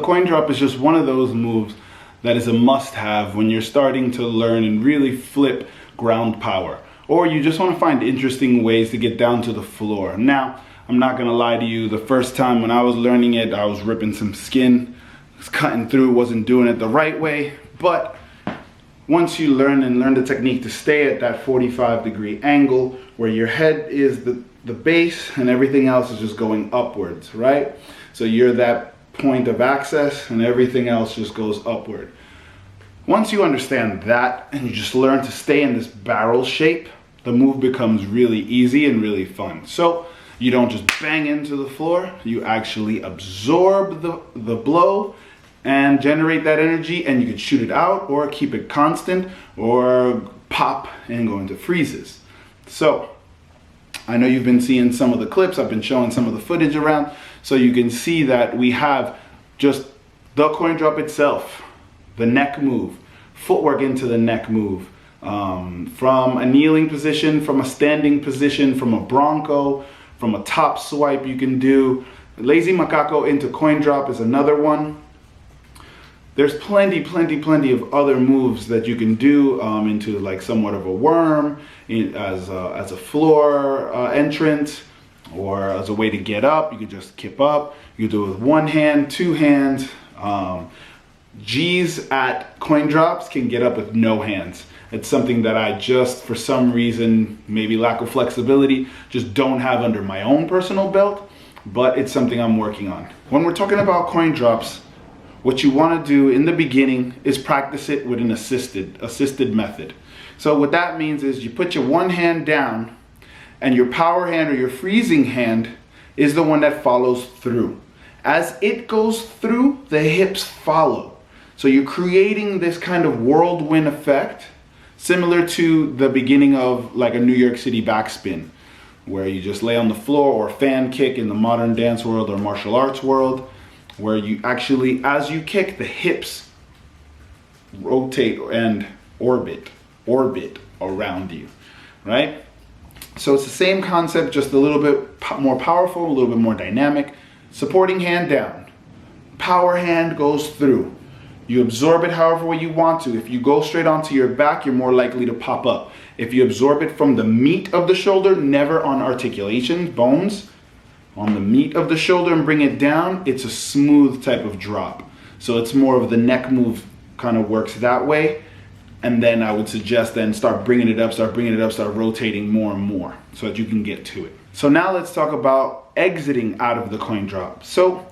coin drop is just one of those moves that is a must-have when you're starting to learn and really flip ground power, or you just want to find interesting ways to get down to the floor. Now, I'm not gonna lie to you, the first time when I was learning it, I was ripping some skin, was cutting through, wasn't doing it the right way, but once you learn the technique to stay at that 45-degree angle where your head is the base and everything else is just going upwards, right? So you're that point of access and everything else just goes upward. Once you understand that and you just learn to stay in this barrel shape, the move becomes really easy and really fun. So you don't just bang into the floor, you actually absorb the blow and generate that energy, and you can shoot it out or keep it constant or pop and go into freezes. So I know you've been seeing some of the clips, I've been showing some of the footage around, so you can see that we have just the coin drop itself, the neck move, footwork into the neck move, from a kneeling position, from a standing position, from a bronco, from a top swipe you can do. Lazy macaco into coin drop is another one. There's plenty of other moves that you can do into like somewhat of a worm, as a floor entrance, or as a way to get up. You can just kip up. You can do it with one hand, two hands. G's at coin drops can get up with no hands. It's something that I just, for some reason, maybe lack of flexibility, just don't have under my own personal belt, but it's something I'm working on. When we're talking about coin drops, what you want to do in the beginning is practice it with an assisted method. So what that means is you put your one hand down and your power hand or your freezing hand is the one that follows through. As it goes through, the hips follow. So you're creating this kind of whirlwind effect, similar to the beginning of like a New York City backspin, where you just lay on the floor, or fan kick in the modern dance world or martial arts world, where you actually, as you kick, the hips rotate and orbit around you, right? So it's the same concept, just a little bit more powerful, a little bit more dynamic. Supporting hand down, power hand goes through. You absorb it however way you want to. If you go straight onto your back, you're more likely to pop up. If you absorb it from the meat of the shoulder, never on articulation, bones, on the meat of the shoulder and bring it down, it's a smooth type of drop. So it's more of the neck move kind of works that way. And then I would suggest then start bringing it up, start rotating more and more so that you can get to it. So now let's talk about exiting out of the coin drop. So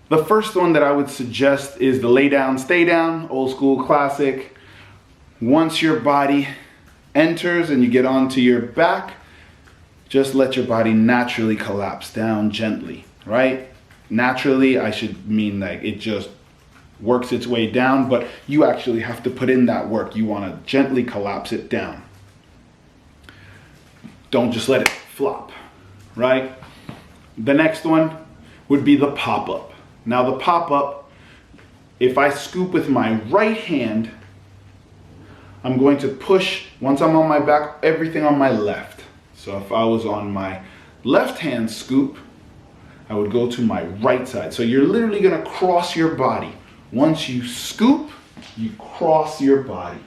the first one that I would suggest is the lay down, stay down, old school classic. Once your body enters and you get onto your back, just let your body naturally collapse down gently, right? Naturally, I should mean like it just works its way down, but you actually have to put in that work. You want to gently collapse it down. Don't just let it flop, right? The next one would be the pop-up. Now the pop-up, if I scoop with my right hand, I'm going to push, once I'm on my back, everything on my left. So if I was on my left hand scoop, I would go to my right side. So you're literally gonna cross your body. Once you scoop, you cross your body.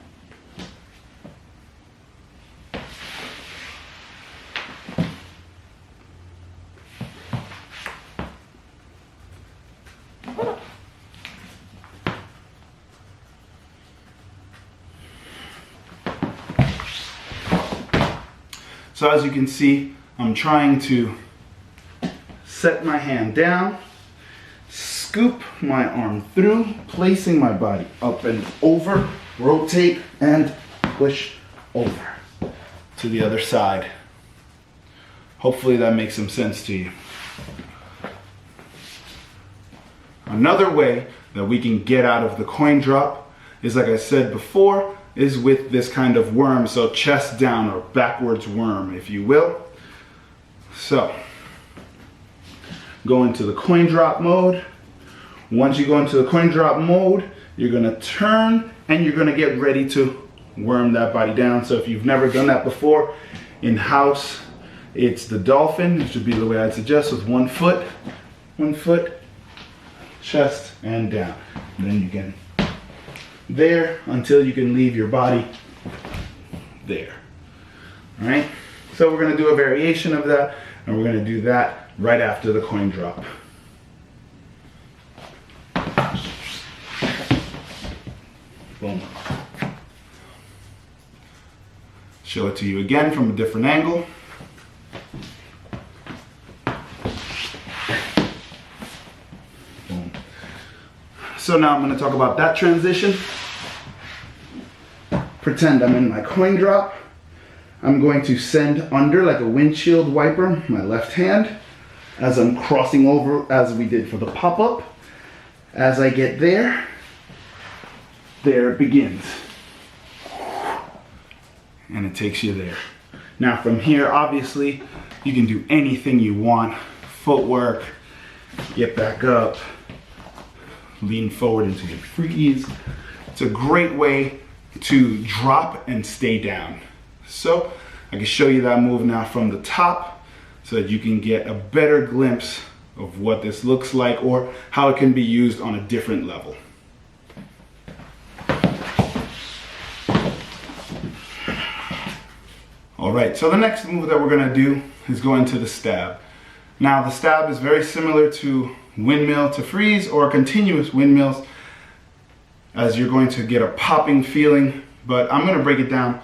So as you can see, I'm trying to set my hand down, scoop my arm through, placing my body up and over, rotate and push over to the other side. Hopefully that makes some sense to you. Another way that we can get out of the coin drop is, like I said before, is with this kind of worm, so chest down or backwards worm, if you will. So, go into the coin drop mode. Once you go into the coin drop mode, you're gonna turn and you're gonna get ready to worm that body down. So if you've never done that before, in house, it's the dolphin. It should be the way I'd suggest, with one foot, chest, and down. And then you can there until you can leave your body there. All right, so we're gonna do a variation of that, and we're gonna do that right after the coin drop. Boom. Show it to you again from a different angle. Boom. So now I'm going to talk about that transition. Pretend I'm in my coin drop. I'm going to send under like a windshield wiper my left hand as I'm crossing over, as we did for the pop-up. As I get there, there it begins. And it takes you there. Now from here, obviously, you can do anything you want. Footwork, get back up, lean forward into your freeze. It's a great way to drop and stay down. So I can show you that move now from the top so that you can get a better glimpse of what this looks like or how it can be used on a different level. All right, so the next move that we're gonna do is go into the stab. Now the stab is very similar to windmill to freeze or continuous windmills, as you're going to get a popping feeling, but I'm gonna break it down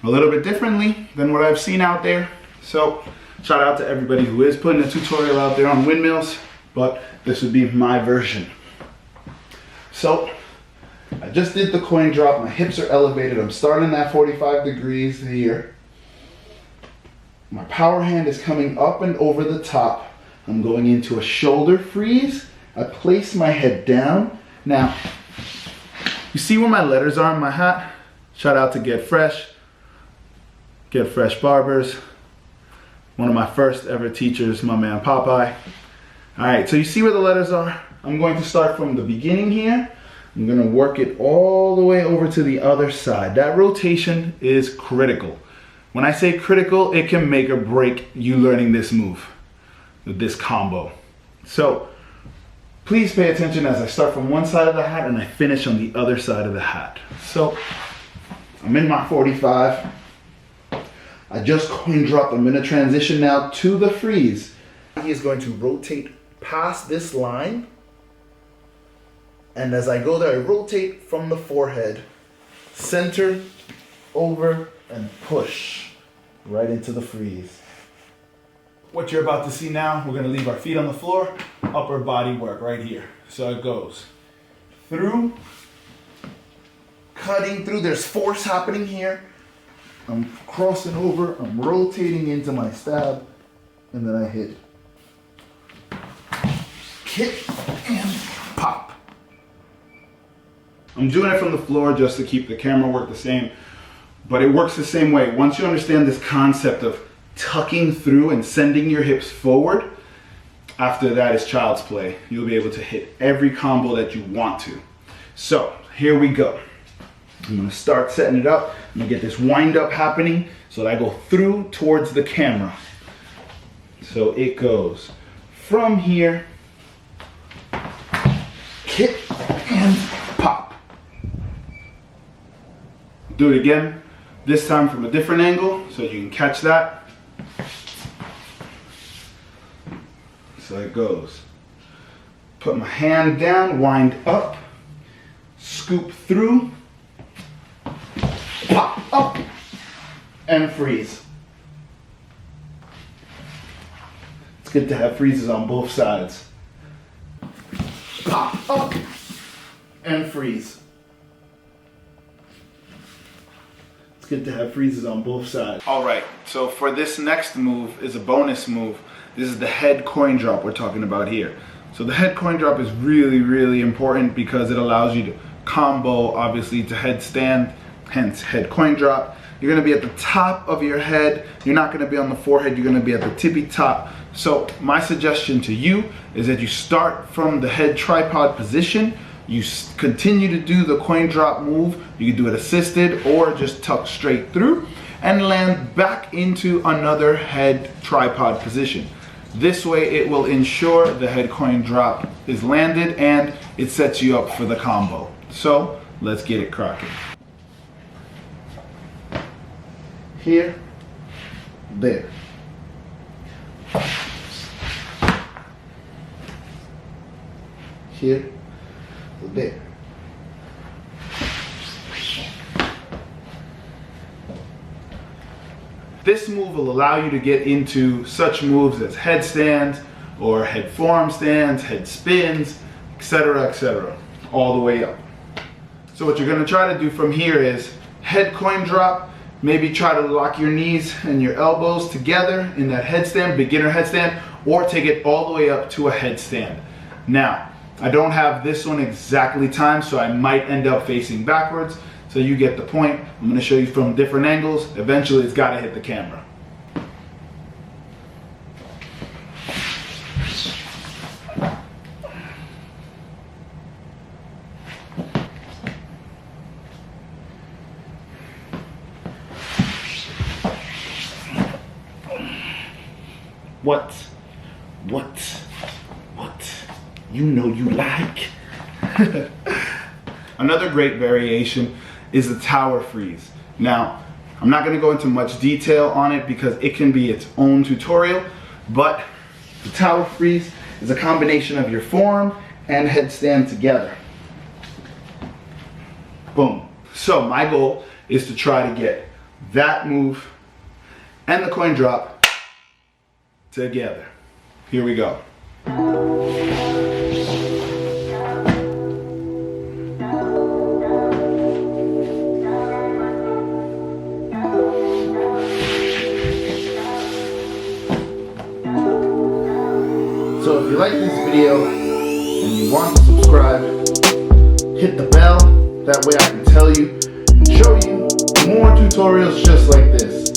a little bit differently than what I've seen out there. So shout out to everybody who is putting a tutorial out there on windmills, but this would be my version. So I just did the coin drop, my hips are elevated, I'm starting at 45 degrees here. My power hand is coming up and over the top. I'm going into a shoulder freeze. I place my head down. Now, you see where my letters are on my hat? Shout out to Get Fresh Barbers. One of my first ever teachers, my man Popeye. All right, so you see where the letters are? I'm going to start from the beginning here. I'm gonna work it all the way over to the other side. That rotation is critical. When I say critical, it can make or break you learning this move, this combo. So please pay attention as I start from one side of the hat and I finish on the other side of the hat. So I'm in my 45. I just coin dropped. I'm gonna transition now to the freeze. He is going to rotate past this line. And as I go there, I rotate from the forehead, center, over, and push right into the freeze. What you're about to see now, we're gonna leave our feet on the floor, upper body work right here. So it goes through, cutting through, there's force happening here. I'm crossing over, I'm rotating into my stab, and then I hit, kick, and pop. I'm doing it from the floor just to keep the camera work the same. But it works the same way. Once you understand this concept of tucking through and sending your hips forward, after that is child's play. You'll be able to hit every combo that you want to. So here we go. I'm gonna start setting it up. I'm gonna get this wind up happening so that I go through towards the camera. So it goes from here, kick and pop. Do it again. This time from a different angle so you can catch that. So it goes. Put my hand down, wind up, scoop through, pop up, and freeze. It's good to have freezes on both sides. Pop up and freeze. Good to have freezes on both sides. All right, so for this next move is a bonus move. This is the head coin drop we're talking about here. So the head coin drop is really, really important because it allows you to combo, obviously, to headstand, hence head coin drop. You're gonna be at the top of your head. You're not gonna be on the forehead, you're gonna be at the tippy top. So my suggestion to you is that you start from the head tripod position. You continue to do the coin drop move. You can do it assisted or just tuck straight through and land back into another head tripod position. This way it will ensure the head coin drop is landed and it sets you up for the combo. So let's get it cracking. Here, there. Here, there. This move will allow you to get into such moves as headstands or head forearm stands, head spins, etc., all the way up. So what you're going to try to do from here is head coin drop, maybe try to lock your knees and your elbows together in that headstand, beginner headstand, or take it all the way up to a headstand. Now, I don't have this one exactly timed, so I might end up facing backwards. So you get the point. I'm going to show you from different angles. Eventually it's got to hit the camera. What? You know you like. Another great variation is the tower freeze. Now, I'm not going to go into much detail on it because it can be its own tutorial, but the tower freeze is a combination of your forearm and headstand together. Boom. So my goal is to try to get that move and the coin drop together. Here we go. So if you like this video and you want to subscribe, hit the bell. That way I can tell you and show you more tutorials just like this.